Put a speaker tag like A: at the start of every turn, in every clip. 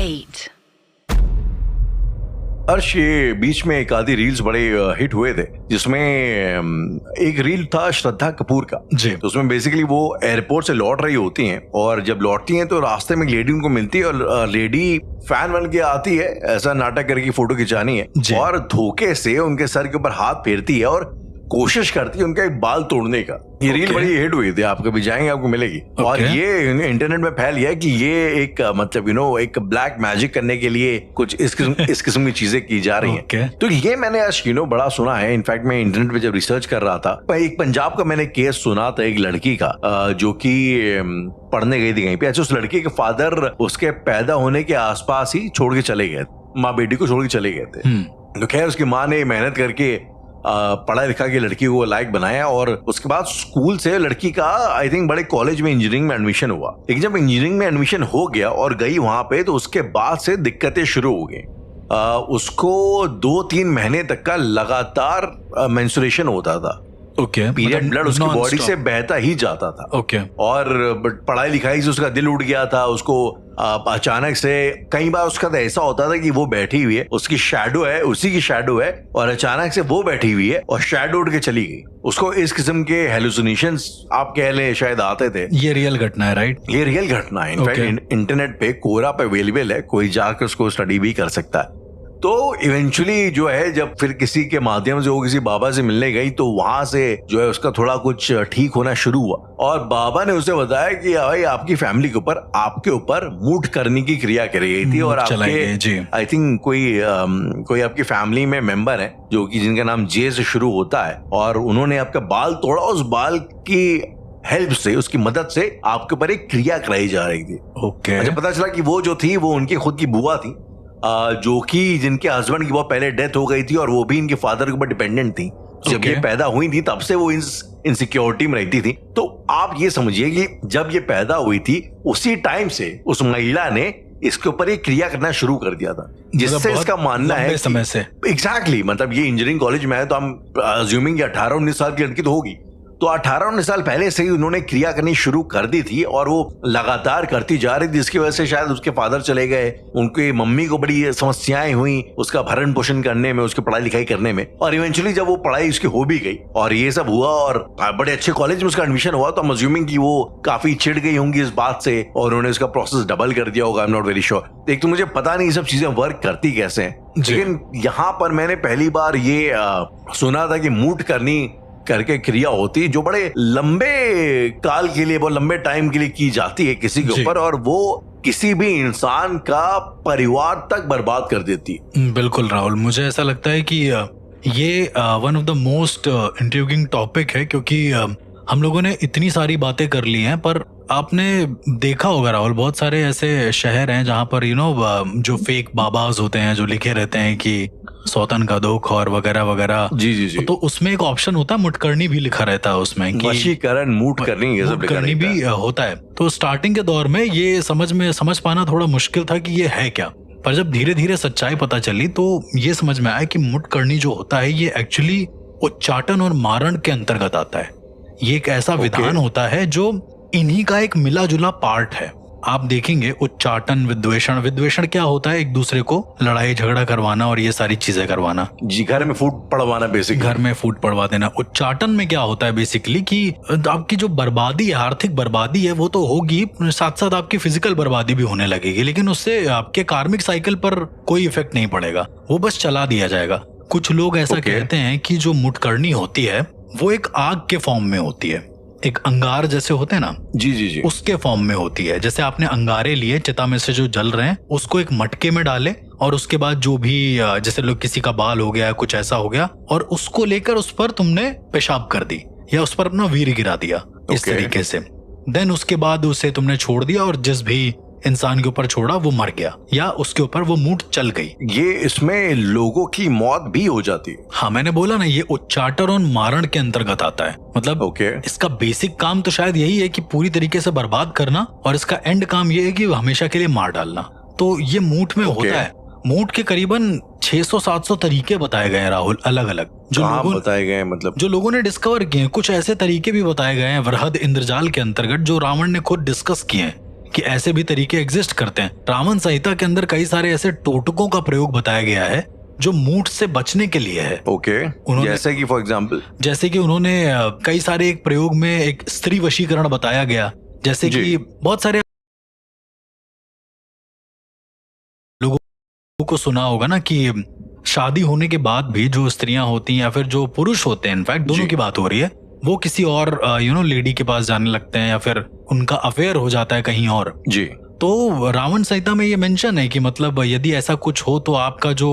A: 8.
B: अर्श, ये बीच में एक आधी रील्स बड़े हिट हुए थे, जिसमें एक रील था श्रद्धा कपूर का
C: जी।
B: तो उसमें बेसिकली वो एयरपोर्ट से लौट रही होती हैं और जब लौटती हैं तो रास्ते में एक लेडी उनको मिलती है और लेडी फैन बन के आती है, ऐसा नाटक करके फोटो खिंचानी है और धोखे से उनके सर के ऊपर हाथ फेरती है और कोशिश करती है उनका एक बाल तोड़ने का। ये रील बड़ी हिट हुई थी, आप कभी जाएंगे आपको मिलेगी। और ये इंटरनेट में फैल गया कि ये एक मतलब एक ब्लैक मैजिक करने के लिए कुछ इस किस्म की चीजें की जा रही हैं। तो ये मैंने आज बड़ा सुना है। इनफैक्ट मैं इंटरनेट पे जब रिसर्च कर रहा था, एक पंजाब का मैंने केस सुना था एक लड़की का जो कि पढ़ने गई थी कहीं पे। अच्छा, उस लड़की के फादर उसके पैदा होने के आसपास ही छोड़ के चले गए, माँ बेटी को छोड़ के चले गए थे। तो खैर उसकी माँ ने मेहनत करके पढ़ा लिखा के लड़की को लायक बनाया और उसके बाद स्कूल से लड़की का आई थिंक बड़े कॉलेज में इंजीनियरिंग में एडमिशन हुआ। लेकिन जब इंजीनियरिंग में एडमिशन हो गया और गई वहां पे, तो उसके बाद से दिक्कतें शुरू हो गई। उसको 2-3 महीने तक का लगातार मेंस्ट्रुएशन होता था। पीरियड ब्लड उसकी बॉडी से बहता ही जाता था। और पढ़ाई लिखाई से उसका दिल उठ गया था। उसको अचानक से कई बार उसका तो ऐसा होता था कि वो बैठी हुई है, उसकी शैडो है, उसी की शैडो है, और अचानक से वो बैठी हुई है और शैडो उठ के चली गई। उसको इस किस्म के हेलुसिनेशंस आप कह ले शायद आते थे।
C: ये रियल घटना है, राइट?
B: ये रियल घटना है। इनफैक्ट इंटरनेट पे कोरा पे अवेलेबल है, कोई जाकर उसको स्टडी भी कर सकता है। तो इवेंचुअली जो है, जब फिर किसी के माध्यम से वो किसी बाबा से मिलने गई, तो वहां से जो है उसका थोड़ा कुछ ठीक होना शुरू हुआ। और बाबा ने उसे बताया कि भाई आपकी फैमिली के ऊपर, आपके ऊपर मूठ करने की क्रिया करी गई थी और आपके आई थिंक कोई आपकी फैमिली में मेंबर है जो कि जिनका नाम जे से शुरू होता है, और उन्होंने आपका बाल तोड़ा। उस बाल की हेल्प से, उसकी मदद से आपके ऊपर एक क्रिया कराई जा रही थी। अच्छा, पता चला कि वो जो थी वो उनकी खुद की बुआ थी, जो कि जिनके हस्बैंड की बहुत पहले डेथ हो गई थी और वो भी इनके फादर के ऊपर डिपेंडेंट थी। जब ये पैदा हुई थी तब से वो इनसिक्योरिटी में रहती थी। तो आप ये समझिए कि जब ये पैदा हुई थी उसी टाइम से उस महिला ने इसके ऊपर एक क्रिया करना शुरू कर दिया था, जिससे इसका मानना है
C: समय से
B: एग्जैक्टली मतलब ये इंजीनियरिंग कॉलेज में है, तो हम अज्यूमिंग 18-19 साल की लड़की तो होगी, तो 18-19 साल पहले से ही उन्होंने क्रिया करनी शुरू कर दी थी और वो लगातार करती जा रही थी, जिसकी वजह से शायद उसके फादर चले गए, उनकी मम्मी को बड़ी समस्याएं हुई उसका भरण पोषण करने में, उसकी पढ़ाई लिखाई करने में। और इवेंचुअली जब वो पढ़ाई उसकी हो भी गई और ये सब हुआ और बड़े अच्छे कॉलेज में उसका एडमिशन हुआ, तो हम अज्यूमिंग कि वो काफी चिढ़ गई होंगी इस बात से और उन्होंने उसका प्रोसेस डबल कर दिया होगा। I am not very sure. एक तो मुझे पता नहीं ये सब चीजें वर्क करती कैसे हैं, लेकिन यहाँ पर मैंने पहली बार ये सुना था कि मूठ करके क्रिया होती जो बड़े लंबे काल के लिए, बहुत लंबे टाइम के लिए की जाती है किसी के ऊपर, और वो किसी भी इंसान का परिवार तक बर्बाद कर देती है।
C: बिल्कुल राहुल, मुझे ऐसा लगता है कि ये one of the most intriguing topic है, क्योंकि हम लोगों ने इतनी सारी बातें कर ली हैं, पर आपने देखा होगा राहुल, बहुत सारे ऐसे शहर हैं जहाँ पर जो फेक बाबाज होते हैं जो लिखे रहते हैं कि सौतन का दुख और वगैरह वगैरह।
B: जी।
C: तो उसमें एक ऑप्शन होता है मुठकरनी भी लिखा रहता है उसमें कि
B: वशीकरण, मूठ करनी, ये सब लिखा रहता है।
C: भी होता है। तो स्टार्टिंग के दौर में ये समझ पाना थोड़ा मुश्किल था कि ये है क्या, पर जब धीरे धीरे सच्चाई पता चली तो ये समझ में आया कि मुठकरनी जो होता है ये एक्चुअली उच्चाटन और मारण के अंतर्गत आता है। ये एक ऐसा विधान होता है जो इन्हीं का एक मिला जुला पार्ट है। आप देखेंगे उच्चाटन, विद्वेषण क्या होता है? एक दूसरे को लड़ाई झगड़ा करवाना और ये सारी चीजें करवाना।
B: जी, घर में फूट पड़वाना, बेसिकली
C: घर में फूट पड़वा देना। उच्चाटन में क्या होता है बेसिकली कि आपकी जो बर्बादी है, आर्थिक बर्बादी है, वो तो होगी, साथ साथ आपकी फिजिकल बर्बादी भी होने लगेगी, लेकिन उससे आपके कार्मिक साइकिल पर कोई इफेक्ट नहीं पड़ेगा, वो बस चला दिया जाएगा। कुछ लोग ऐसा कहते हैं कि जो मुठकरनी होती है वो एक आग के फॉर्म में होती है, एक अंगार जैसे होते हैं ना,
B: जी,
C: उसके फॉर्म में होती है। जैसे आपने अंगारे लिए चिता में से जो जल रहे हैं, उसको एक मटके में डाले और उसके बाद जो भी जैसे लोग किसी का बाल हो गया, कुछ ऐसा हो गया, और उसको लेकर उस पर तुमने पेशाब कर दी या उस पर अपना वीर गिरा दिया, इस तरीके से। देन उसके बाद उसे तुमने छोड़ दिया और जिस भी इंसान के ऊपर छोड़ा वो मर गया या उसके ऊपर वो मूठ चल गई।
B: ये इसमें लोगों की मौत भी हो जाती है।
C: हाँ, मैंने बोला ना, ये उच्चाटन और मारण के अंतर्गत आता है। मतलब इसका बेसिक काम तो शायद यही है कि पूरी तरीके से बर्बाद करना, और इसका एंड काम ये है कि हमेशा के लिए मार डालना। तो ये मूठ में होता है। मूठ के करीबन 600-700 तरीके बताए गए हैं राहुल, अलग अलग जो
B: बताए गए हैं, मतलब
C: जो लोगों ने डिस्कवर किए हैं। कुछ ऐसे तरीके भी बताए गए हैं वृहद इंद्रजाल के अंतर्गत जो रावण ने खुद डिस्कस किए हैं कि ऐसे भी तरीके एग्जिस्ट करते हैं। रावण संहिता के अंदर कई सारे ऐसे टोटकों का प्रयोग बताया गया है जो मूठ से बचने के लिए है।
B: ओके, जैसे कि फॉर एग्जांपल,
C: जैसे कि उन्होंने कई सारे एक प्रयोग में एक स्त्री वशीकरण बताया गया, जैसे कि बहुत सारे लोगों को सुना होगा ना कि शादी होने के बाद भी जो स्त्रियां होती हैं या फिर जो पुरुष होते हैं, इनफैक्ट दोनों की बात हो रही है, वो किसी और लेडी के पास जाने लगते हैं या फिर उनका अफेयर हो जाता है कहीं और।
B: जी।
C: तो रावण संहिता में ये मेंशन है कि मतलब यदि ऐसा कुछ हो तो आपका जो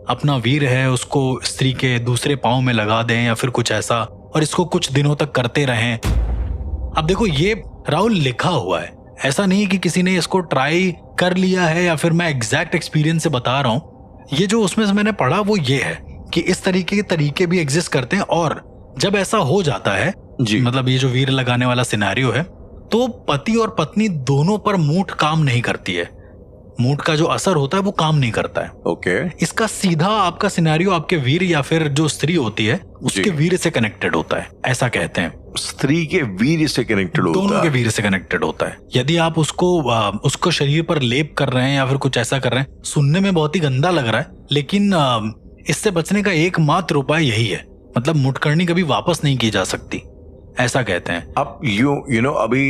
C: अपना वीर है उसको स्त्री के दूसरे पांव में लगा दें या फिर कुछ ऐसा, और इसको कुछ दिनों तक करते रहें। अब देखो, ये राहुल लिखा हुआ है, ऐसा नहीं कि किसी ने इसको ट्राई कर लिया है या फिर मैं एग्जैक्ट एक्सपीरियंस से बता रहा हूं। ये जो उसमें से मैंने पढ़ा वो ये है कि इस तरीके के तरीके भी एग्जिस्ट करते हैं, और जब ऐसा हो जाता है
B: जी,
C: मतलब ये जो वीर लगाने वाला सिनेरियो है, तो पति और पत्नी दोनों पर मूठ काम नहीं करती है। मूठ का जो असर होता है वो काम नहीं करता है।
B: ओके।
C: इसका सीधा आपका सिनेरियो आपके वीर या फिर जो स्त्री होती है उसके वीर से कनेक्टेड होता है, ऐसा कहते हैं।
B: स्त्री के वीर से कनेक्टेड होता है,
C: दोनों के वीर से कनेक्टेड होता है। यदि आप उसको शरीर पर लेप कर रहे हैं या फिर कुछ ऐसा कर रहे हैं, सुनने में बहुत ही गंदा लग रहा है, लेकिन इससे बचने का एकमात्र उपाय यही है। मतलब मुठकरनी कभी वापस नहीं की जा सकती, ऐसा कहते हैं।
B: अब यू नो अभी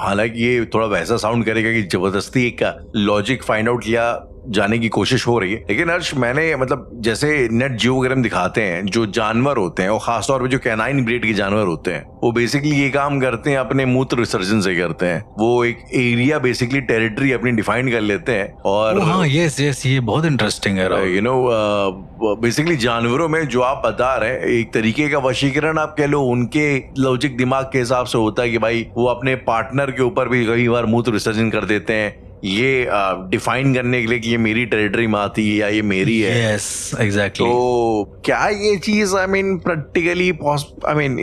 B: हालांकि ये थोड़ा वैसा साउंड करेगा कि जबरदस्ती एक लॉजिक फाइंड आउट किया जाने की कोशिश हो रही है, लेकिन हर्ष मैंने मतलब जैसे नेट जियो वगैरह में दिखाते हैं जो जानवर होते हैं और खासतौर पे जो कैनाइन ब्रीड के जानवर होते हैं, वो बेसिकली ये काम करते हैं अपने मूत्र विसर्जन से करते हैं। वो एक एरिया बेसिकली टेरिटरी अपनी डिफाइन कर लेते हैं और
C: हाँ, यस ये बहुत इंटरेस्टिंग है।
B: यू नो बेसिकली जानवरों में जो आप बता रहे हैं एक तरीके का वशीकरण आप कह लो, उनके लॉजिक दिमाग के हिसाब से होता है कि भाई वो अपने पार्टनर के ऊपर भी कई बार मूत्र विसर्जन कर देते हैं, ये डिफाइन करने के लिए कि ये मेरी टेरिटरी में आती है या ये मेरी है।
C: Yes, exactly.
B: तो क्या ये चीज आई मीन प्रैक्टिकली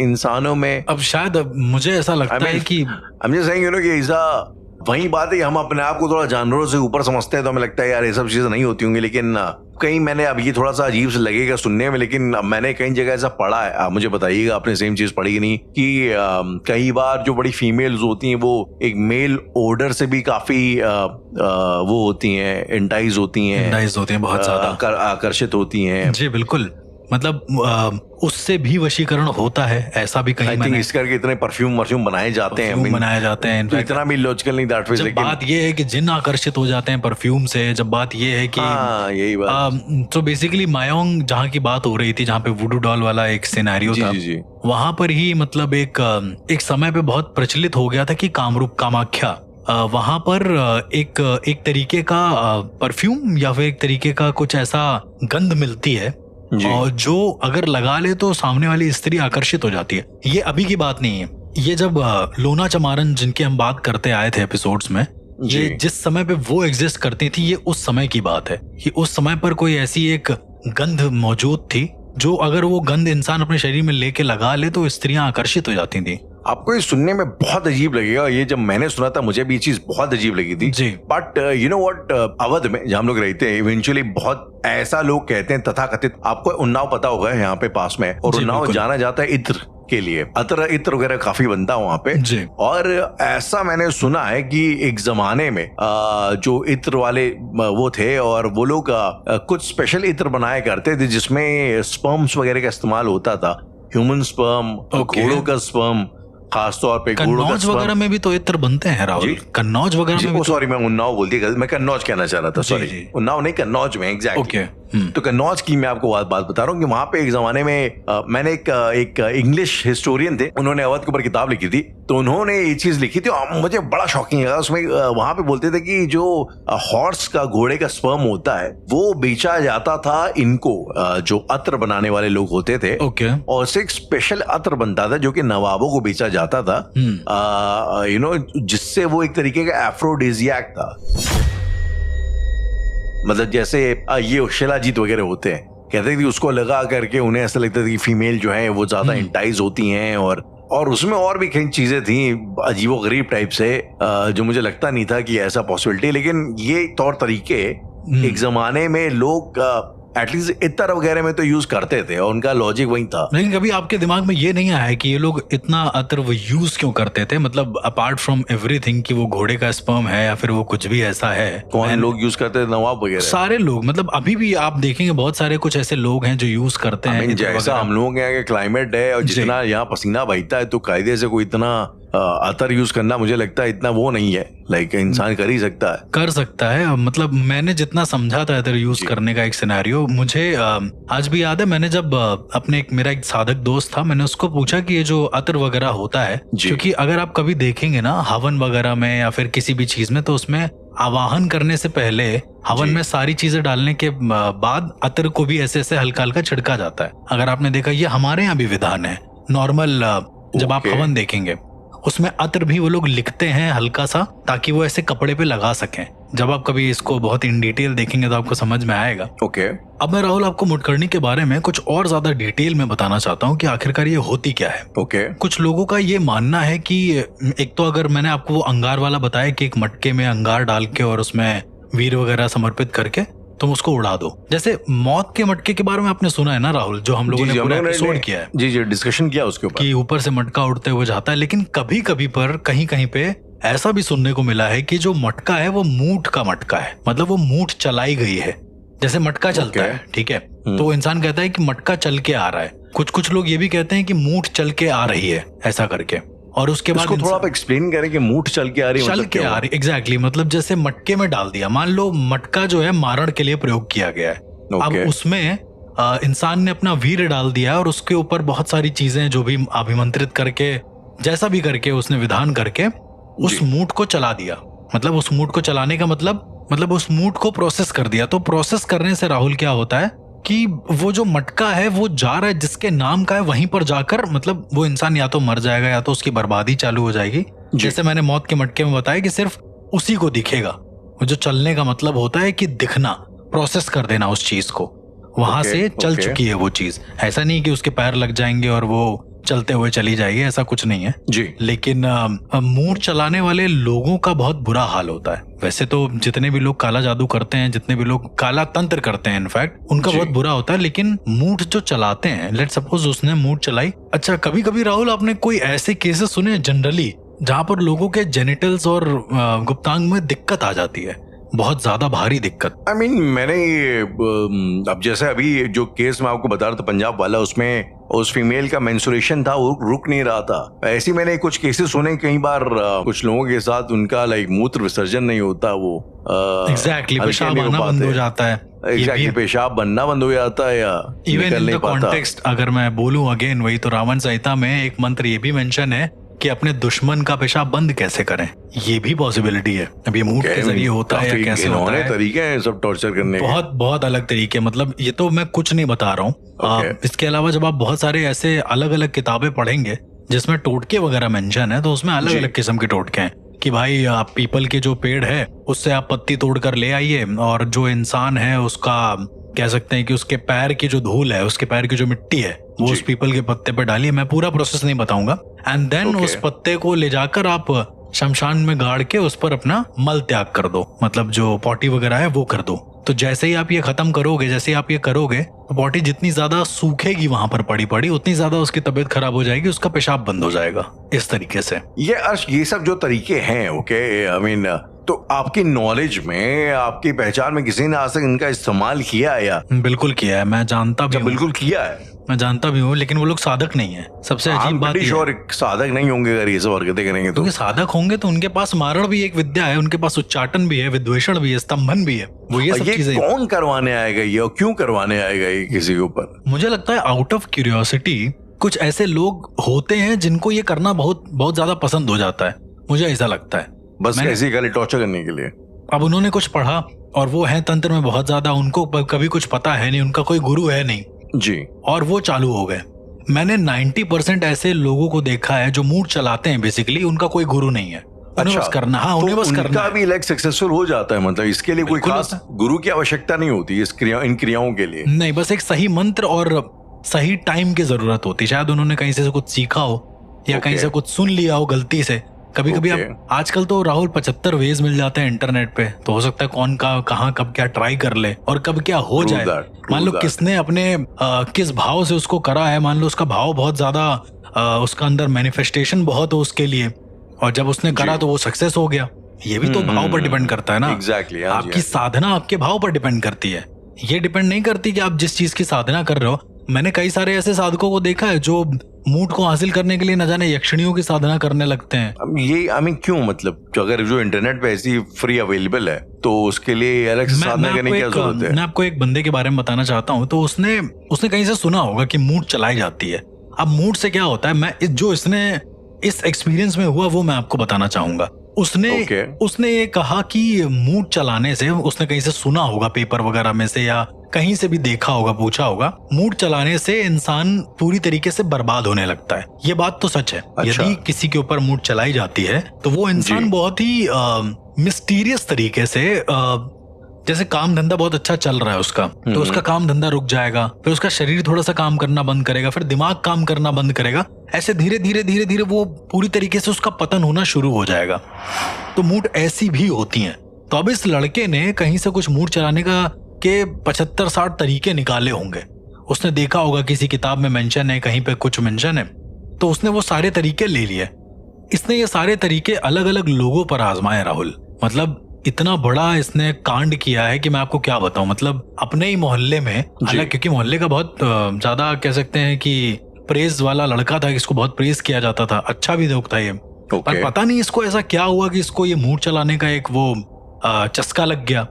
B: इंसानों में,
C: अब शायद मुझे ऐसा लगता है कि
B: I'm just saying, you know, कि ऐसा वही बात है कि हम अपने आप को थोड़ा जानवरों से ऊपर समझते हैं, तो हमें लगता है यार ये सब चीजें नहीं होती होंगी, लेकिन कहीं मैंने, अब ये थोड़ा सा अजीब से लगेगा सुनने में, लेकिन मैंने कई जगह ऐसा पढ़ा है, आप मुझे बताइएगा आपने सेम चीज पढ़ी कि नहीं, कि कई बार जो बड़ी फीमेल्स होती हैं वो एक मेल ऑर्डर से भी काफी वो होती हैं, एंटाइज होती हैं
C: बहुत ज्यादा
B: आकर्षित होती हैं।
C: जी बिल्कुल, मतलब उससे भी वशीकरण होता है, ऐसा भी कहीं मैंने
B: इस करके इतने परफ्यूम बनाए जाते हैं, तो इतना भी लॉजिकल नहीं दैट वे।
C: लेकिन बात ये है कि जिन आकर्षित हो जाते हैं परफ्यूम से, जब बात ये है कि
B: यही बात।
C: तो बेसिकली मायोंग जहाँ की बात हो रही थी, जहाँ पे वुडू डॉल वाला एक सिनेरियो था, वहां पर ही मतलब एक समय पे बहुत प्रचलित हो गया था कि कामरूप कामाख्या, वहां पर एक तरीके का परफ्यूम या फिर एक तरीके का कुछ ऐसा गंध मिलती है और जो अगर लगा ले तो सामने वाली स्त्री आकर्षित हो जाती है। ये अभी की बात नहीं है, ये जब लोना चमारन जिनकी हम बात करते आए थे एपिसोड्स में, ये जिस समय पे वो एग्जिस्ट करती थी, ये उस समय की बात है कि उस समय पर कोई ऐसी एक गंध मौजूद थी जो अगर वो गंध इंसान अपने शरीर में लेके लगा ले तो स्त्रियां आकर्षित हो जाती थी।
B: आपको ये सुनने में बहुत अजीब लगेगा, ये जब मैंने सुना था मुझे भी ये चीज बहुत अजीब लगी थी
C: जी।
B: But you know what, Awadh में जहाँ हम लोग रहते हैं इवेंचुअली बहुत ऐसा लोग कहते हैं तथाकथित, आपको उन्नाव पता होगा यहाँ पे पास में, और उन्नाव जाना जाता है इत्र के लिए, इत्र वगैरह काफी बनता है वहाँ पे जी। और ऐसा मैंने सुना है कि एक जमाने में जो इत्र वाले वो थे और वो लोग कुछ स्पेशल इत्र बनाया करते थे जिसमें स्पर्म्स वगैरह का इस्तेमाल होता था, ह्यूमन स्पर्म, घोड़ों का स्पर्म, खासतौर पे
C: कन्नौज वगैरह में भी तो इत्र बनते हैं राहुल, कन्नौज वगैरह में।
B: सॉरी मैं उन्नाव बोलती है, मैं कन्नौज कहना चाह रहा था, सॉरी उन्नाव नहीं, कन्नौज में एग्जैक्टली। तो कन्नौज की मैं आपको बात बता रहा हूँ कि वहां पे एक जमाने में मैंने एक इंग्लिश हिस्टोरियन थे, उन्होंने अवध के ऊपर किताब लिखी थी, तो उन्होंने ये चीज लिखी थी और मुझे बड़ा शॉकिंग लगा उसमें। वहां पे बोलते थे कि जो हॉर्स का, घोड़े का स्पर्म होता है वो बेचा जाता था इनको, जो अत्र बनाने वाले लोग होते थे, और उससे एक स्पेशल अत्र बनता था जो कि नवाबों को बेचा जाता था, यू नो, जिससे वो एक तरीके का एफ्रोडिजियाक था। मतलब जैसे ये शिलाजीत वगैरह होते हैं, कहते थे कि उसको लगा करके उन्हें ऐसा लगता था कि फीमेल जो है वो ज्यादा इंटाइज होती हैं, और उसमें और भी कई चीजें थी अजीबो गरीब टाइप से, जो मुझे लगता नहीं था कि ऐसा पॉसिबिलिटी, लेकिन ये तौर तरीके एक जमाने में लोग एटलीस्ट इत्र वगैरह में तो यूज करते थे और उनका लॉजिक वही था।
C: लेकिन कभी आपके दिमाग में ये नहीं आया है कि ये लोग इतना अतर वो यूज क्यों करते थे, मतलब अपार्ट फ्रॉम एवरीथिंग कि वो घोड़े का स्पर्म है या फिर वो कुछ भी ऐसा है।
B: कौन लोग यूज करते थे? नवाब वगैरह?
C: सारे लोग, मतलब अभी भी आप देखेंगे बहुत सारे कुछ ऐसे लोग हैं जो यूज करते हैं।
B: जैसा हम लोगों के यहाँ के क्लाइमेट है और जितना यहाँ पसीना बहता है, तो कायदे से कोई इतना अतर यूज करना मुझे लगता है इतना वो नहीं है। लाइक इंसान कर ही सकता है,
C: कर सकता है। मतलब मैंने जितना समझा था अतर यूज करने का एक सिनेरियो, मुझे आज भी याद है। मैंने जब अपने मेरा एक साधक दोस्त था, मैंने उसको पूछा कि ये जो अतर वगैरह होता है, क्योंकि अगर आप कभी देखेंगे ना हवन वगैरह में या फिर किसी भी चीज में, तो उसमें आवाहन करने से पहले हवन में सारी चीजें डालने के बाद अतर को भी ऐसे ऐसे हल्का हल्का छिड़का जाता है। अगर आपने देखा, ये हमारे यहाँ भी विधान है नॉर्मल। जब आप हवन देखेंगे उसमें अत्र भी वो लोग लिखते हैं हल्का सा, ताकि वो ऐसे कपड़े पे लगा सकें। जब आप कभी इसको बहुत इन डिटेल देखेंगे तो आपको समझ में आएगा।
B: ओके।
C: अब मैं राहुल आपको मुठकरनी के बारे में कुछ और ज्यादा डिटेल में बताना चाहता हूँ कि आखिरकार ये होती क्या है।
B: ओके।
C: कुछ लोगों का ये मानना है कि एक तो अगर मैंने आपको वो अंगार वाला बताया कि एक मटके में अंगार डाल के और उसमें वीर वगैरह समर्पित करके तुम उसको उड़ा दो। जैसे मौत के मटके के बारे में आपने सुना है ना राहुल, जो हम लोगों ने पूरा एपिसोड किया है।
B: जी डिस्कशन किया उसके ऊपर
C: कि ऊपर से मटका उड़ते हुए जाता है। लेकिन कभी कभी पर कहीं कहीं पे ऐसा भी सुनने को मिला है कि जो मटका है वो मूठ का मटका है, मतलब वो मूठ चलाई गई है। जैसे मटका चलता है, ठीक है, तो इंसान कहता है कि मटका चल के आ रहा है। कुछ लोग ये भी कहते हैं कि मूठ चल के आ रही है, ऐसा करके। और उसके बाद
B: थोड़ा आप एक्सप्लेन करें कि मूठ चल के आ रही है,
C: चल के आ रही, एग्जैक्टली। मतलब जैसे मटके में डाल दिया, मान लो मटका जो है मारण के लिए प्रयोग किया गया है। अब उसमें इंसान ने अपना वीर डाल दिया और उसके ऊपर बहुत सारी चीजें जो भी अभिमंत्रित करके, जैसा भी करके उसने विधान करके उस मूठ को चला दिया। मतलब उस मूठ को चलाने का मतलब उस मूठ को प्रोसेस कर दिया। तो प्रोसेस करने से राहुल क्या होता है कि वो जो मटका है वो जा रहा है जिसके नाम का है, वहीं पर जाकर मतलब वो इंसान या तो मर जाएगा या तो उसकी बर्बादी चालू हो जाएगी। जैसे मैंने मौत के मटके में बताया कि सिर्फ उसी को दिखेगा। जो चलने का मतलब होता है कि दिखना, प्रोसेस कर देना उस चीज को, वहां से चल चुकी है वो चीज। ऐसा नहीं कि उसके पैर लग जाएंगे और वो चलते हुए चली जाएगी, ऐसा कुछ नहीं है
B: जी।
C: लेकिन मूठ चलाने वाले लोगों का बहुत बुरा हाल होता है। वैसे तो जितने भी लोग काला जादू करते हैं, जितने भी लोग काला तंत्र करते हैं, इनफैक्ट उनका बहुत बुरा होता है। लेकिन मूठ जो चलाते हैं, लेट सपोज उसने मूठ चलाई। अच्छा, कभी कभी राहुल आपने कोई ऐसे केसेस सुने जनरली जहां पर लोगों के जेनिटल्स और गुप्तांग में दिक्कत आ जाती है, बहुत ज्यादा भारी दिक्कत?
B: I mean, मैंने अब जैसे अभी जो केस मैं आपको बता रहा था पंजाब वाला, उसमें उस फीमेल का मेंस्ट्रुएशन था, वो रुक नहीं रहा था। ऐसे मैंने कुछ केसेस सुने कई बार, कुछ लोगों के साथ उनका लाइक मूत्र विसर्जन नहीं होता, वो
C: एग्जैक्टली पेशाब आना बंद हो जाता है।
B: एग्जैक्टली पेशाब बनना बंद हो जाता है या
C: इवन इन द कॉन्टेक्स्ट अगर मैं बोलूं अगेन, वही तो रावण संहिता में एक मंत्र ये भी मेंशन है कि अपने दुश्मन का पेशाब बंद कैसे करें। ये भी पॉसिबिलिटी है। अब ये मूठ के जरिए होता है या कैसे होता है,
B: तरीके हैं सब टॉर्चर करने के,
C: बहुत अलग तरीके। मतलब ये तो मैं कुछ नहीं बता रहा हूँ। इसके अलावा जब आप बहुत सारे ऐसे अलग अलग किताबें पढ़ेंगे जिसमें टोटके वगैरह मेंशन है, तो उसमें अलग अलग किस्म के टोटके हैं कि भाई आप पीपल के जो पेड़ है उससे आप पत्ती तोड़ कर ले आइए, और जो इंसान है उसका कह सकते हैं कि उसके पैर की जो धूल है, उसके पैर की जो मिट्टी है, वो उस पीपल के पत्ते पर डालिए। मैं पूरा प्रोसेस नहीं बताऊंगा। एंड देन उस पत्ते को ले जाकर आप शमशान में गाड़ के उस पर अपना मल त्याग कर दो, मतलब जो पॉटी वगैरह है वो कर दो। तो जैसे ही आप ये खत्म करोगे, जैसे ही आप ये करोगे, तो पॉटी जितनी ज्यादा सूखेगी वहां पर पड़ी उतनी ज्यादा उसकी तबीयत खराब हो जाएगी, उसका पेशाब बंद हो जाएगा। इस तरीके से
B: ये सब जो तरीके हैं, ओके, आई मीन, तो आपकी नॉलेज में, आपकी पहचान में किसी ने आज तक इनका इस्तेमाल किया है या?
C: बिल्कुल किया है, मैं जानता भी हूँ।
B: बिल्कुल किया है,
C: मैं जानता भी हूँ, लेकिन वो लोग साधक नहीं है। सबसे अजीब बात है,
B: और साधक नहीं होंगे अगर ये सब हरकतें करेंगे तो।
C: साधक होंगे तो उनके पास मारण भी एक विद्या है, उनके पास उच्चाटन भी है, विद्वेषण भी है, स्तंभन भी है। वो ये सब चीजें
B: कौन करवाने आएगा ये, और क्यों करवाने आएगा ये किसी के ऊपर?
C: मुझे लगता है आउट ऑफ क्यूरियोसिटी कुछ ऐसे लोग होते हैं जिनको ये करना बहुत बहुत ज्यादा पसंद हो जाता है। मुझे ऐसा लगता है,
B: बस ऐसे ही टॉर्चर करने के लिए।
C: अब उन्होंने कुछ पढ़ा और वो है तंत्र में बहुत ज्यादा, उनको कभी कुछ पता है नहीं, उनका कोई गुरु है नहीं
B: जी, और
C: वो चालू हो गए। मैंने 90% ऐसे लोगों को देखा है जो मूठ चलाते हैं, बेसिकली उनका कोई गुरु नहीं है। उन्हें बस करना, हाँ, उन्हें बस करना।
B: उनका भी लाइक सक्सेसफुल हो जाता है, मतलब इसके लिए कोई खास गुरु की आवश्यकता नहीं होती इन क्रियाओं के लिए।
C: नहीं, बस एक सही मंत्र और सही टाइम की जरूरत होती है। शायद उन्होंने कहीं से कुछ सीखा हो या कहीं से कुछ सुन लिया हो गलती से, कभी कभी
B: Okay.
C: आप आजकल तो राहुल 75 वेज मिल जाते हैं इंटरनेट पे, तो हो सकता है कौन का कहाँ कब क्या ट्राई कर ले और कब क्या हो
B: True
C: जाए।
B: that, true
C: मान लो
B: that.
C: किसने अपने किस भाव से उसको करा है, मान लो उसका भाव बहुत ज्यादा, उसका अंदर मैनिफेस्टेशन बहुत हो उसके लिए, और जब उसने करा तो वो सक्सेस हो गया। ये भी तो भाव पर डिपेंड करता है ना।
B: Exactly, हाँ जी,
C: आपकी
B: हाँ जी।
C: साधना आपके भाव पर डिपेंड करती है, ये डिपेंड नहीं करती कि आप जिस चीज की साधना कर रहे हो। मैंने कई सारे ऐसे साधकों को देखा है जो मूड को हासिल करने के लिए न जाने यक्षिणियों की साधना करने लगते हैं।
B: अब ये आई मीन क्यों, मतलब अगर जो इंटरनेट पे ऐसी फ्री अवेलेबल है तो उसके लिए अलग से साधना करने की क्या जरूरत है?
C: मैं आपको एक बंदे के बारे में बताना चाहता हूँ। तो उसने कहीं से सुना होगा कि मूड चलाई जाती है। अब मूड से क्या होता है, मैं जो इसने इस एक्सपीरियंस में हुआ वो मैं आपको बताना चाहूंगा। उसने ये कहा कि मूड चलाने से, उसने कहीं से सुना होगा पेपर वगैरह में से या कहीं से भी देखा होगा, पूछा होगा, मूड चलाने से इंसान पूरी तरीके से बर्बाद होने लगता है। ये बात तो सच है।
B: अच्छा।
C: यदि किसी के ऊपर मूड चलाई जाती है तो वो इंसान बहुत ही मिस्टीरियस तरीके से, जैसे काम धंधा बहुत अच्छा चल रहा है उसका, तो उसका काम धंधा रुक जाएगा, फिर उसका शरीर थोड़ा सा काम करना बंद करेगा, फिर दिमाग काम करना बंद करेगा। ऐसे धीरे धीरे वो पूरी तरीके से उसका पतन होना शुरू हो जाएगा। तो मूड ऐसी भी होती हैं। तो अब इस लड़के ने कहीं से कुछ मूड चलाने का के 75-60 तरीके निकाले होंगे। उसने देखा होगा किसी किताब में मेंशन है, कहीं पे कुछ मेंशन है, तो उसने वो सारे तरीके ले लिए। इसने ये सारे तरीके अलग अलग लोगों पर आजमाए राहुल। मतलब इतना बड़ा इसने कांड किया है कि मैं आपको क्या बताऊं। मतलब अपने ही मोहल्ले में, हालांकि क्योंकि मोहल्ले का बहुत ज्यादा कह सकते हैं कि प्रेज वाला लड़का था, इसको बहुत प्रेज किया जाता था, अच्छा भी लोग था ये। पर पता नहीं इसको ऐसा क्या हुआ कि इसको ये मूड चलाने का एक वो चस्का लग गया।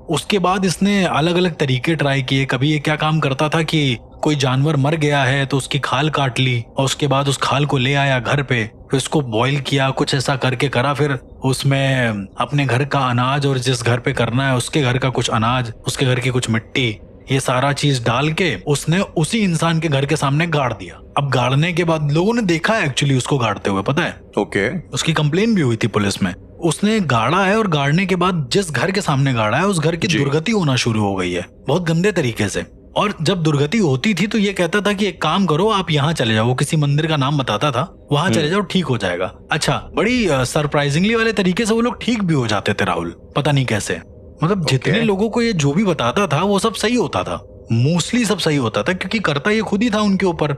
C: उसके बाद इसने अलग अलग तरीके ट्राई किए। कभी ये क्या काम करता था कि कोई जानवर मर गया है तो उसकी खाल काट ली और उसके बाद उस खाल को ले आया घर पे, फिर उसको बॉईल किया, कुछ ऐसा करके करा, फिर उसमें अपने घर का अनाज और जिस घर पे करना है उसके घर का कुछ अनाज, उसके घर की कुछ मिट्टी, ये सारा चीज डाल के उसने उसी इंसान के घर के सामने गाड़ दिया। अब गाड़ने के बाद लोगों ने देखा है एक्चुअली उसको गाड़ते हुए, पता है। उसकी कंप्लेन भी हुई थी पुलिस में। उसने गाड़ा है और गाड़ने के बाद जिस घर के सामने गाड़ा है उस घर की दुर्गति होना शुरू हो गई है बहुत गंदे तरीके से। और जब दुर्गति होती थी तो ये कहता था कि एक काम करो, आप यहाँ चले जाओ, वो किसी मंदिर का नाम बताता था, वहां चले जाओ, ठीक हो जाएगा। अच्छा, बड़ी सरप्राइजिंगली वाले तरीके से वो लोग ठीक भी हो जाते थे राहुल, पता नहीं कैसे। मतलब जितने लोगों को ये जो भी बताता था वो सब सही होता था, मोस्टली सब सही होता था, क्योंकि करता ये खुद ही था उनके ऊपर।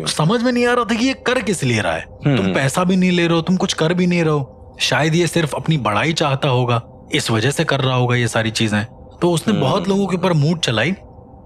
C: समझ में नहीं आ रहा था कि ये कर किस लिए रहा है। तुम पैसा भी नहीं ले रहे हो, तुम कुछ कर भी नहीं रहे हो, शायद ये सिर्फ अपनी बड़ाई चाहता होगा, इस वजह से कर रहा होगा ये सारी चीजें। तो उसने बहुत लोगों के ऊपर मूड चलाई।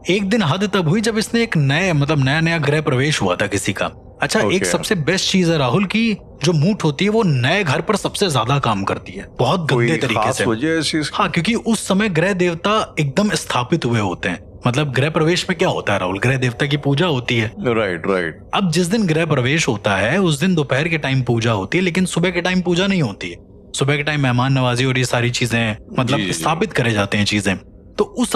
C: एक दिन हद तब हुई जब इसने एक नया गृह प्रवेश हुआ था किसी का। अच्छा, एक सबसे बेस्ट चीज है राहुल की जो मूड होती है वो नए घर पर सबसे ज्यादा काम करती है, बहुत गंदे तरीके से। हाँ, क्योंकि उस समय ग्रह देवता एकदम स्थापित हुए होते हैं। मतलब गृह प्रवेश में क्या होता है राहुल, गृह देवता की पूजा होती है।
B: राइट।
C: अब जिस दिन गृह प्रवेश होता है उस दिन दोपहर के टाइम पूजा होती है, लेकिन सुबह के टाइम पूजा नहीं होती है। सुबह के टाइम मेहमान नवाजी और ये सारी चीजें मतलब स्थापित करे जाते हैं चीजें। तो उस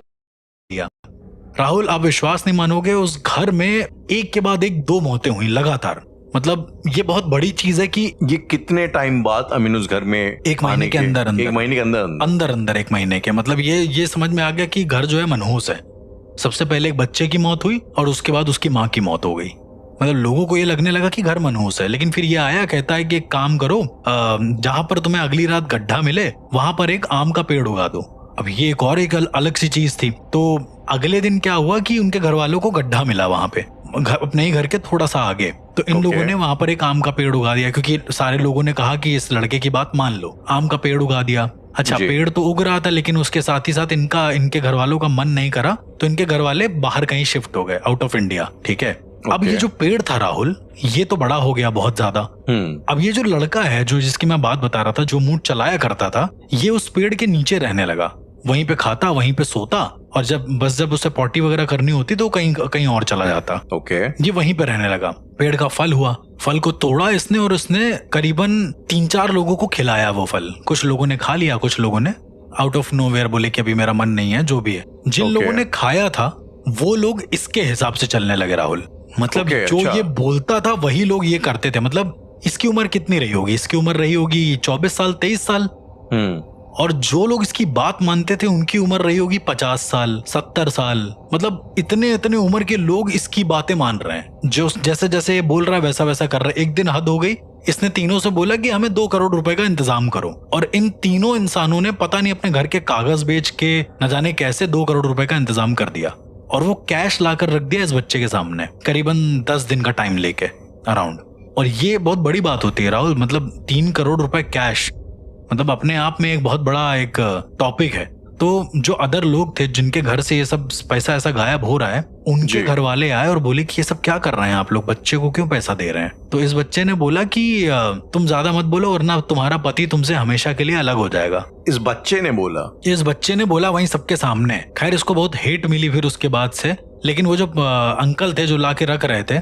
C: राहुल, आप विश्वास नहीं मानोगे, उस घर में एक के बाद एक 2 मौतें हुई लगातार। मतलब ये बहुत बड़ी चीज है कि
B: ये कितने टाइम बाद अमीन उस घर में,
C: 1 महीने के अंदर
B: 1 महीने के अंदर
C: 1 महीने के, मतलब ये समझ में आ गया कि घर जो है मनहूस है। सबसे पहले एक बच्चे की मौत हुई और उसके बाद उसकी माँ की मौत हो गई। मतलब लोगों को ये लगने लगा कि घर मनहूस है, लेकिन फिर ये आया, कहता है कि एक काम करो, जहां पर तुम्हें अगली रात गड्ढा मिले वहां पर एक आम का पेड़ उगा दो। अब ये एक और एक अलग सी चीज थी। तो अगले दिन क्या हुआ कि उनके घर वालों को गड्ढा मिला वहां पे, अपने ही घर के थोड़ा सा आगे। तो इन लोगों ने वहां पर एक आम का पेड़ उगा दिया, क्योंकि सारे लोगों ने कहा कि इस लड़के की बात मान लो। आम का पेड़ उगा दिया। अच्छा, पेड़ तो उग रहा था, लेकिन उसके साथ ही साथ इनके घर वालों का मन नहीं करा, तो इनके घर वाले बाहर कहीं शिफ्ट हो गए, आउट ऑफ इंडिया। ठीक है। अब ये जो पेड़ था राहुल, ये तो बड़ा हो गया बहुत ज्यादा। अब ये जो लड़का है जो जिसकी मैं बात बता रहा था, जो मूड चलाया करता था, ये उस पेड़ के नीचे रहने लगा, वहीं पे खाता, वहीं पे सोता, और जब उसे पॉटी वगैरह करनी होती तो कहीं और चला जाता। ये वहीं पे रहने लगा। पेड़ का फल हुआ, फल को तोड़ा इसने और उसने करीबन 3-4 लोगों को खिलाया वो फल। कुछ लोगों ने खा लिया, कुछ लोगों ने आउट ऑफ नोवेयर बोले कि अभी मेरा मन नहीं है, जो भी है। जिन लोगों ने खाया था वो लोग इसके हिसाब से चलने लगे राहुल। मतलब जो ये बोलता था वही लोग ये करते थे। मतलब इसकी उम्र कितनी रही होगी? इसकी उम्र रही होगी 24 साल 23 साल। और जो लोग इसकी बात मानते थे उनकी उम्र रही होगी 50 साल 70 साल। मतलब इतने उम्र के लोग इसकी बातें मान रहे हैं। जो जैसे जैसे ये बोल रहा है वैसा वैसा कर रहे हैं। एक दिन हद हो गई, इसने तीनों से बोला कि हमें 2 करोड़ रुपए का इंतजाम करो, और इन तीनों इंसानों ने पता नहीं अपने घर के कागज बेच के न जाने कैसे 2 करोड़ रुपए का इंतजाम कर दिया, और वो कैश लाकर रख दिया इस बच्चे के सामने, करीबन 10 दिन का टाइम लेके अराउंड। और ये बहुत बड़ी बात होती है राहुल, मतलब 3 करोड़ रुपए कैश, मतलब अपने आप में एक बहुत बड़ा एक टॉपिक है। तो जो अदर लोग थे जिनके घर से ये सब पैसा ऐसा गायब हो रहा है, उनके घर वाले आए और बोले कि ये सब क्या कर रहे हैं आप लोग, बच्चे को क्यों पैसा दे रहे हैं। तो इस बच्चे ने बोला कि तुम ज्यादा मत बोलो वरना तुम्हारा पति तुमसे हमेशा के लिए अलग हो जाएगा।
B: इस बच्चे ने बोला
C: वहीं सबके सामने। खैर इसको बहुत हेट मिली फिर उसके बाद से, लेकिन वो जो अंकल थे जो ला के रख रहे थे,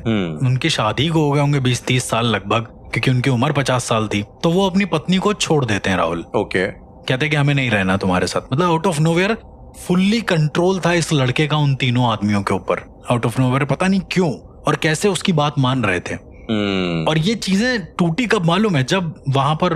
C: उनकी शादी को हो गए होंगे 20-30 साल लगभग, क्योंकि उनकी उम्र 50 साल थी। तो वो अपनी पत्नी को छोड़ देते हैं राहुल।
B: ओके।
C: कहते कि हमें नहीं रहना तुम्हारे साथ। मतलब out of nowhere fully control था इस लड़के का उन तीनों आदमियों के ऊपर। आउट ऑफ नोवेयर पता नहीं क्यों और कैसे उसकी बात मान रहे थे। और ये चीजें टूटी कब मालूम है, जब वहां पर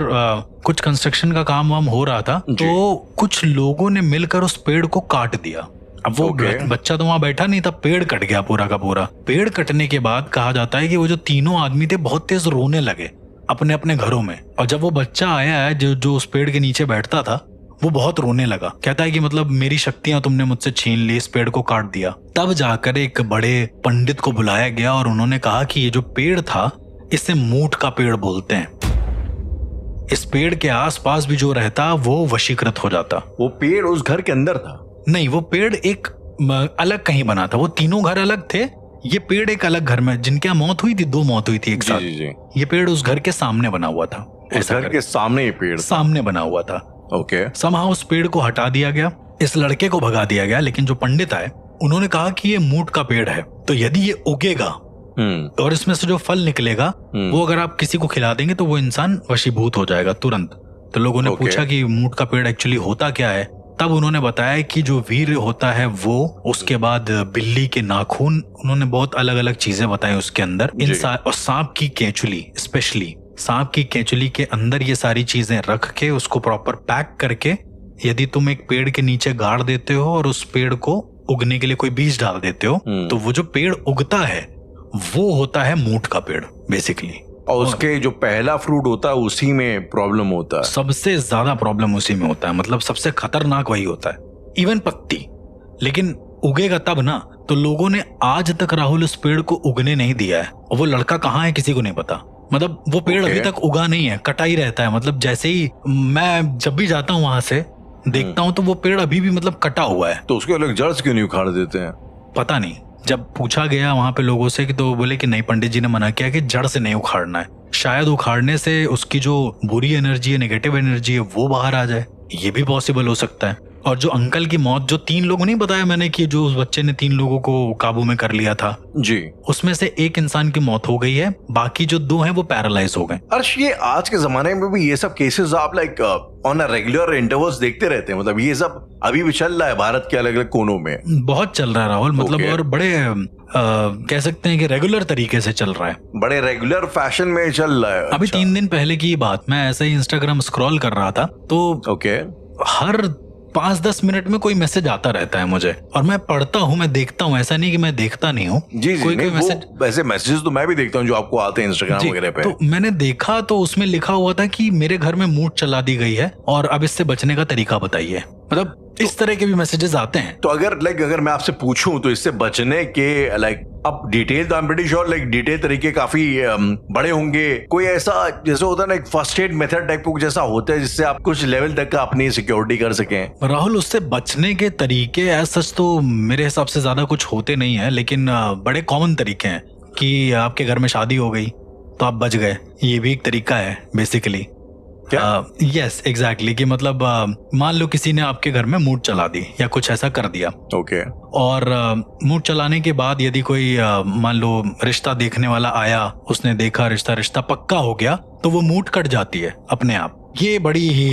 C: कुछ कंस्ट्रक्शन का काम वाम हो रहा था, तो कुछ लोगों ने मिलकर उस पेड़ को काट दिया। अब वो बच्चा तो वहां बैठा नहीं था, पेड़ कट गया पूरा का पूरा। पेड़ कटने के बाद कहा जाता है कि वो जो तीनों आदमी थे बहुत तेज रोने लगे अपने अपने घरों में। और जब वो बच्चा आया है जो उस पेड़ के नीचे बैठता था, वो बहुत रोने लगा। कहता है कि मतलब मेरी शक्तियां तुमने मुझसे छीन ली, इस पेड़ को काट दिया। तब जाकर एक बड़े पंडित को बुलाया गया और उन्होंने कहा कि ये जो पेड़ था इसे मूठ का पेड़ बोलते हैं। इस पेड़ के आसपास भी जो रहता वो वशीकृत हो जाता।
B: वो पेड़ उस घर के अंदर था?
C: नहीं, वो पेड़ एक अलग कहीं बना था। वो तीनों घर अलग थे, ये पेड़ एक अलग घर में, जिनके यहाँ मौत हुई थी, 2 मौत हुई थी एक साथ। ये पेड़ उस घर के सामने बना हुआ था।
B: उस घर के सामने ये पेड़
C: सामने बना हुआ था।
B: ओके।
C: समहाउ उस पेड़ को हटा दिया गया, इस लड़के को भगा दिया गया। लेकिन जो पंडित आए उन्होंने कहा कि ये मूठ का पेड़ है, तो यदि ये उगेगा और इसमें से जो फल निकलेगा वो अगर आप किसी को खिला देंगे तो वो इंसान वशीभूत हो जाएगा तुरंत। तो लोगों ने पूछा कि मूठ का पेड़ एक्चुअली होता क्या है। तब उन्होंने बताया कि जो वीर होता है वो, उसके बाद बिल्ली के नाखून, उन्होंने बहुत अलग अलग चीजें बताई उसके अंदर। और सांप की केंचुली, स्पेशली सांप की केंचुली के अंदर ये सारी चीजें रख के उसको प्रॉपर पैक करके यदि तुम एक पेड़ के नीचे गाड़ देते हो और उस पेड़ को उगने के लिए कोई बीज डाल देते हो, तो वो जो पेड़ उगता है वो होता है मूठ का पेड़ बेसिकली।
B: और उसके जो पहला फ्रूट होता है उसी में प्रॉब्लम होता है।
C: सबसे ज्यादा प्रॉब्लम उसी में होता है, मतलब सबसे खतरनाक वही होता है। इवन पत्ती, लेकिन उगेगा तब ना। तो लोगों ने आज तक राहुल उस पेड़ को उगने नहीं दिया है, और वो लड़का कहाँ है किसी को नहीं पता। मतलब वो पेड़ अभी तक उगा नहीं है, कटा ही रहता है। मतलब जैसे ही मैं जब भी जाता हूँ वहां से देखता हूँ तो वो पेड़ अभी भी मतलब कटा हुआ है।
B: तो उसके अलग जड़ से क्यों नहीं उखाड़ देते हैं?
C: पता नहीं। जब पूछा गया वहां पे लोगों से कि तो बोले कि नहीं, पंडित जी ने मना किया कि जड़ से नहीं उखाड़ना है। शायद उखाड़ने से उसकी जो बुरी एनर्जी है, नेगेटिव एनर्जी है, वो बाहर आ जाए, ये भी पॉसिबल हो सकता है। और जो अंकल की मौत, जो 3 लोगों नहीं बताया मैंने कि जो उस बच्चे ने 3 लोगों को काबू में कर लिया था
B: जी,
C: उसमें से एक इंसान की मौत हो गई है, बाकी जो 2 हैं वो पैरालाइज हो गए।
B: अर्श, ये आज के जमाने में भी ये सब केसेस आप like on a regular intervals देखते रहते हैं? मतलब ये सब अभी भी चल रहा है भारत के अलग अलग कोनों में?
C: बहुत चल रहा है राहुल, मतलब और बड़े कह सकते हैं कि रेगुलर तरीके से चल रहा है,
B: बड़े रेगुलर फैशन में चल रहा है।
C: अभी 3 दिन पहले की बात, मैं ऐसे ही इंस्टाग्राम स्क्रॉल कर रहा था तो हर 5-10 मिनट में कोई मैसेज आता रहता है मुझे, और मैं पढ़ता हूँ, मैं देखता हूँ, ऐसा नहीं कि मैं देखता नहीं हूँ।
B: कोई मैसेज, वैसे मैसेजेस तो मैं भी देखता हूँ जो आपको आते हैं इंस्टाग्राम वगैरह पे।
C: तो मैंने देखा तो उसमें लिखा हुआ था कि मेरे घर में मूठ चला दी गई है और अब इससे बचने का तरीका बताइए। मतलब इस तरह के भी मैसेजेस आते हैं।
B: तो अगर मैं आपसे पूछूं तो इससे बचने के अब डिटेल तो I am pretty sure detail तरीके काफी बड़े होंगे। कोई ऐसा जैसे होता है ना, एक फर्स्ट एड मेथड टाइप का जैसा होता है जिससे आप कुछ लेवल तक का अपनी सिक्योरिटी कर सकें?
C: राहुल, उससे बचने के तरीके एज सच तो मेरे हिसाब से ज्यादा कुछ होते नहीं है, लेकिन बड़े कॉमन तरीके हैं कि आपके घर में शादी हो गई तो आप बच गए, ये भी एक तरीका है बेसिकली। यस एग्जैक्टली, कि मतलब मान लो किसी ने आपके घर में मूठ चला दी या कुछ ऐसा कर दिया।
B: ओके।
C: और मूठ चलाने के बाद यदि कोई मान लो रिश्ता देखने वाला आया, उसने देखा रिश्ता पक्का हो गया, तो वो मूठ कट जाती है अपने आप। ये बड़ी ही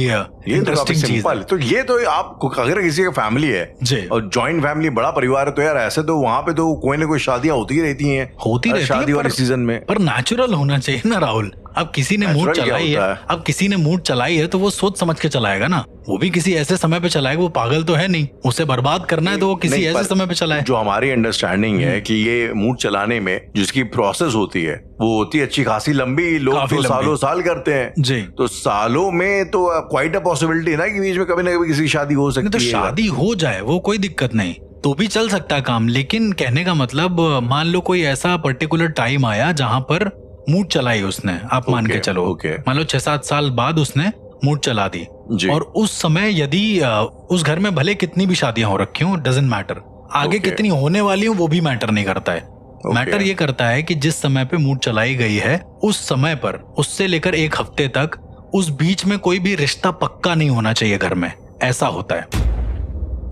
C: इंटरेस्टिंग चीज है।
B: तो ये तो आप अगर किसी का फैमिली है जी, और जॉइंट फैमिली, बड़ा परिवार है, तो यार ऐसे तो वहां पे तो कोई ना कोई शादियां होती रहती हैं
C: शादी वाले
B: सीजन में।
C: पर नेचुरल होना चाहिए ना राहुल। अब किसी ने मूड
B: Natural क्या
C: चलाई है,
B: होता है?
C: अब किसी ने मूड चलाई है तो वो सोच समझ के चलाएगा ना, वो भी किसी ऐसे समय पे चलाएगा, वो पागल तो है नहीं, उसे बर्बाद करना है तो वो किसी
B: नहीं,
C: ऐसे
B: पर
C: समय पे चलाए।
B: जो हमारी अंडरस्टैंडिंग है कि ये मूड चलाने में जिसकी प्रोसेस होती है वो होती है अच्छी खासी लंबी, लोग
C: काफी
B: तो
C: लंबी।
B: सालों साल करते हैं।
C: जी।
B: तो सालों में तो क्वाइट अ पॉसिबिलिटी है ना कि बीच में कभी ना कभी किसी की शादी हो
C: नहीं तो
B: सकती है।
C: शादी हो जाए वो कोई दिक्कत नहीं, तो भी चल सकता है काम। लेकिन कहने का मतलब, मान लो कोई ऐसा पर्टिकुलर टाइम आया जहां पर मूड चलाई उसने, आप मान के चलो, मान लो 6-7 साल बाद उसने मूड चला दी,
B: जी।
C: और उस समय यदि उस घर में भले कितनी भी शादियां हो रखी हूँ, डजेंट मैटर, आगे कितनी होने वाली हूँ वो भी मैटर नहीं करता है। मैटर ये करता है कि जिस समय पे मूड चलाई गई है उस समय पर, उससे लेकर 1 हफ्ते तक, उस बीच में कोई भी रिश्ता पक्का नहीं होना चाहिए घर में, ऐसा होता है।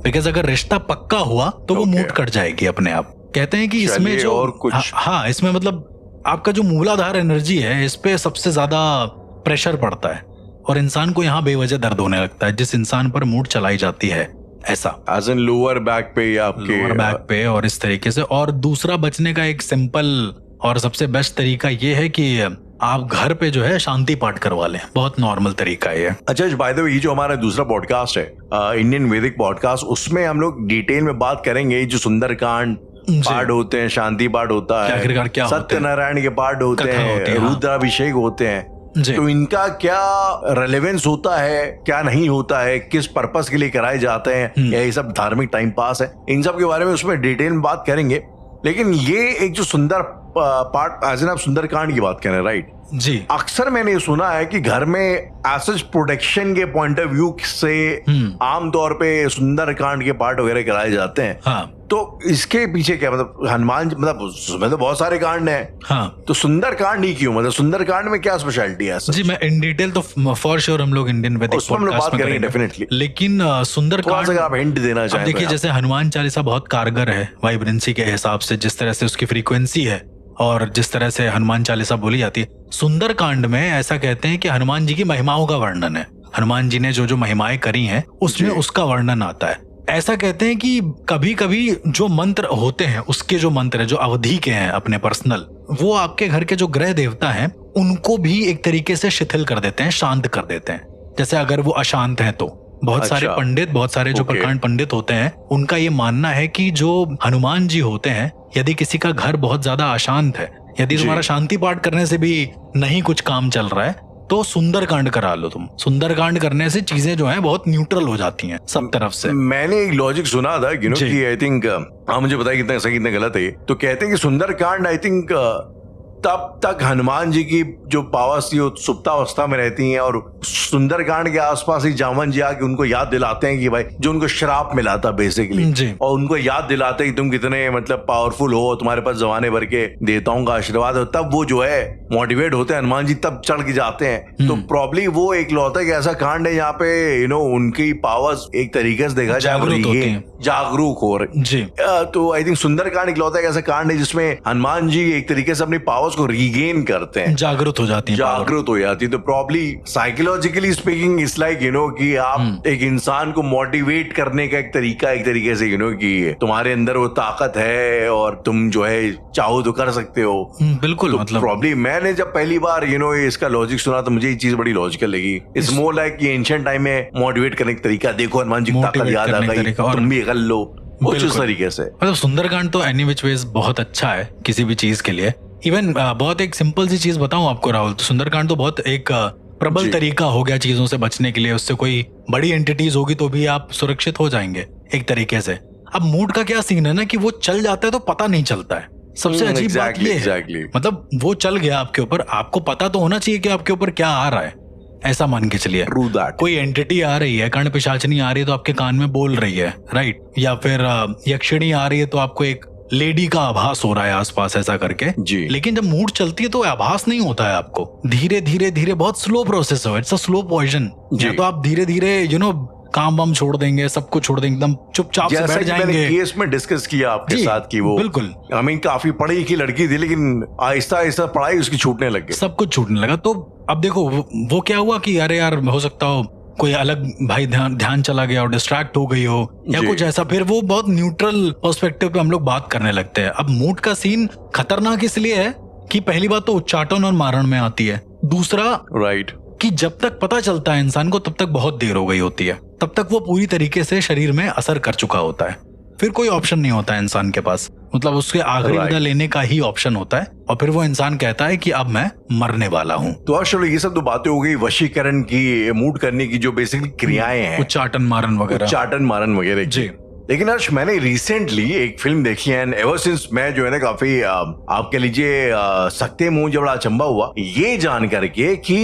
C: बिकॉज अगर रिश्ता पक्का हुआ तो वो मूड कट जाएगी अपने आप। कहते हैं कि इसमें जो
B: और कुछ
C: हाँ, इसमें मतलब आपका जो मूलाधार एनर्जी है, इस पे सबसे ज्यादा प्रेशर पड़ता है और इंसान को यहाँ बेवजह दर्द होने लगता है जिस इंसान पर मूड चलाई जाती है, ऐसा
B: एज इन लोअर बैक पे या आपके
C: लोअर बैक पे और इस तरीके से। और दूसरा बचने का एक सिंपल और सबसे बेस्ट तरीका ये है कि आप घर पे जो है शांति पाठ करवा लें, बहुत नॉर्मल तरीका है ये।
B: अच्छा, बाय द वे, ये जो हमारा दूसरा पॉडकास्ट है इंडियन वैदिक पॉडकास्ट, उसमें हम लोग डिटेल में बात करेंगे जो सुंदरकांड पाठ होते हैं, शांति पाठ होता है,
C: आखिरकार क्या होते हैं,
B: सत्यनारायण के पाठ होते हैं, रुद्राभिषेक होते हैं, तो इनका क्या रेलेवेंस होता है, क्या नहीं होता है, किस पर्पस के लिए कराए जाते हैं, या ये सब धार्मिक टाइम पास है, इन सब के बारे में उसमें डिटेल में बात करेंगे। लेकिन ये एक जो सुंदर पार्ट, आज आप सुंदरकांड की बात कर रहे हैं, राइट
C: जी।
B: अक्सर मैंने सुना है कि घर में एसेज प्रोटेक्शन के पॉइंट ऑफ व्यू से आमतौर पे सुंदरकांड के पाठ वगैरह कराए जाते हैं।
C: हाँ।
B: तो इसके पीछे क्या मतलब, हनुमान जी मतलब बहुत सारे कांड हैं,
C: हाँ,
B: तो सुंदरकांड ही क्यों, मतलब सुंदरकांड में क्या स्पेशलिटी है?
C: जी, मैं इन डिटेल तो फॉर श्योर हम लोग इंडियन वैदिक पॉडकास्ट में करेंगे
B: डेफिनेटली।
C: लेकिन सुंदरकांड,
B: आप हिंट देना चाहें?
C: देखिए, जैसे हनुमान चालीसा बहुत कारगर है वाइब्रेंसी के हिसाब से, जिस तरह से उसकी फ्रीक्वेंसी है और जिस तरह से हनुमान चालीसा बोली जाती है। सुंदरकांड में ऐसा कहते हैं कि हनुमान जी की महिमाओं का वर्णन है, हनुमान जी ने जो जो महिमाएं करी हैं उसमें उसका वर्णन आता है। ऐसा कहते हैं कि कभी कभी जो मंत्र होते हैं, उसके जो मंत्र है जो अवधि के हैं अपने पर्सनल, वो आपके घर के जो ग्रह देवता हैं उनको भी एक तरीके से शिथिल कर देते हैं, शांत कर देते हैं। जैसे अगर वो अशांत हैं तो बहुत सारे पंडित, बहुत सारे जो प्रकांड पंडित होते हैं, उनका ये मानना है कि जो हनुमान जी होते हैं, यदि किसी का घर बहुत ज्यादा अशांत है, यदि तुम्हारा शांति पाठ करने से भी नहीं कुछ काम चल रहा है, तो सुंदरकांड करा लो तुम। सुंदरकांड करने से चीजें जो हैं बहुत न्यूट्रल हो जाती हैं सब तरफ से।
B: मैंने एक लॉजिक सुना था कि आई थिंक, मुझे बताया कितना सही कितना गलत है, तो कहते हैं कि सुंदरकांड आई थिंक तब तक हनुमान जी की जो पावर्स थी वो सुप्तावस्था में रहती हैं, और सुंदरकांड के आसपास ही जामन जी आके उनको याद दिलाते हैं कि भाई जो उनको श्राप मिला था बेसिकली, और उनको याद दिलाते हैं कि तुम कितने मतलब पावरफुल हो, तुम्हारे पास जमाने भर के देवताओं का आशीर्वाद हो, तब वो जो है मोटिवेट होते हैं हनुमान जी, तब चढ़ के जाते हैं। तो प्रॉब्ली वो एक लौता एक ऐसा कांड है यहाँ पे उनकी पावर्स एक तरीके से देखा जाए जागरूक हो रहे
C: जी।
B: तो आई थिंक सुंदरकांड एक लौता एक ऐसा कांड है जिसमें हनुमान जी एक तरीके से अपनी पावर्स को रीगेन करते हैं,
C: जागरूक हो जाती है।
B: तो probably psychologically speaking it's like कि आप एक इंसान को मोटिवेट करने का एक तरीके से कि तुम्हारे अंदर वो ताकत है और तुम जो है चाहो तो कर सकते हो।
C: बिल्कुल,
B: तो
C: मतलब
B: प्रॉब्ली मैंने जब पहली बार इसका लॉजिक सुना तो मुझे ये चीज बड़ी लॉजिकल लगी। इट्स मोर लाइक कि एंशिएंट टाइम में मोटिवेट करने का तरीका, देखो हनुमान जी की ताकत याद आ गई, तुम भी कर लो, उस तरीके से।
C: मतलब सुंदरकांड तो एनी विच वेज बहुत अच्छा है किसी भी चीज के लिए। इवन बहुत एक सिंपल सी चीज बताऊं आपको राहुल, तो सुंदरकांड तो बहुत एक प्रबल तरीका हो गया चीजों से बचने के लिए। उससे कोई बड़ी एंटिटीज होगी तो भी आप सुरक्षित हो जाएंगे एक तरीके से। अब मूड का क्या सीन है ना कि वो चल जाता है तो पता नहीं चलता है, सबसे अजीब बात ये है। मतलब वो चल गया आपके ऊपर, आपको पता तो होना चाहिए कि आपके ऊपर क्या आ रहा है, ऐसा मान के चलिए। कोई एंटिटी आ रही है, कर्ण पिशाचनी आ रही है तो आपके कान में बोल रही है, राइट, या फिर यक्षिणी आ रही है तो आपको एक लेडी का आभास हो रहा है आसपास, ऐसा करके जी। लेकिन जब मूड चलती है तो आभास नहीं होता है आपको, धीरे धीरे धीरे बहुत स्लो प्रोसेस है, इट्स अ स्लो पॉइजन। तो आप धीरे धीरे काम वाम छोड़ देंगे, सब कुछ छोड़ देंगे, एकदम चुपचाप से बैठ जाएंगे। मैंने
B: केस में डिस्कस किया आपके साथ कि वो
C: बिल्कुल
B: काफी पढ़ी लिखी लड़की थी, लेकिन आहिस्ता आहिस्ता पढ़ाई उसकी छूटने लग गई, सब
C: कुछ छूटने लगा। तो अब देखो वो क्या हुआ कि अरे यार हो सकता हो कोई अलग भाई ध्यान चला गया और डिस्ट्रैक्ट हो गई हो या कुछ ऐसा, फिर वो बहुत न्यूट्रल पर्सपेक्टिव पे हम लोग बात करने लगते हैं। अब मूड का सीन खतरनाक इसलिए है कि पहली बात तो उच्चाटन और मारण में आती है, दूसरा
B: राइट
C: कि जब तक पता चलता है इंसान को तब तक बहुत देर हो गई होती है, तब तक वो पूरी तरीके से शरीर में असर कर चुका होता है, फिर कोई ऑप्शन नहीं होता है इंसान के पास, मतलब उसके आखिरी विदा लेने का ही ऑप्शन होता है और फिर वो इंसान कहता है कि अब मैं मरने वाला हूँ।
B: तो चलो ये सब तो बातें हो गई वशीकरण की, मूड करने की, जो बेसिकली क्रियाएं हैं,
C: उच्चाटन मारन वगैरह,
B: उच्चाटन मारन वगैरह
C: जी।
B: लेकिन हर्ष मैंने रिसेंटली एक फिल्म देखी है एंड एवर सिंस मैं जो है ना काफी आप कह लीजिए सकते मुंह जब बड़ा अचंबा हुआ ये जान करके कि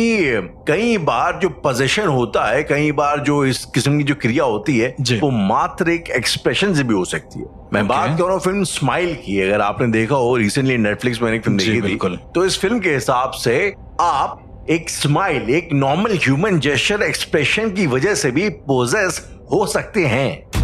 B: कई बार जो पोजेशन होता है, कई बार जो इस किस्म की जो क्रिया होती है वो मात्र एक एक्सप्रेशन से भी हो सकती है। मैं बात कर रहा हूँ फिल्म स्माइल की, अगर आपने देखा हो रिसेंटली नेटफ्लिक्स में एक फिल्म देखी थी, तो इस फिल्म के हिसाब से आप एक स्माइल, एक नॉर्मल ह्यूमन जेस्चर एक्सप्रेशन की वजह से भी पोजेस हो सकते हैं।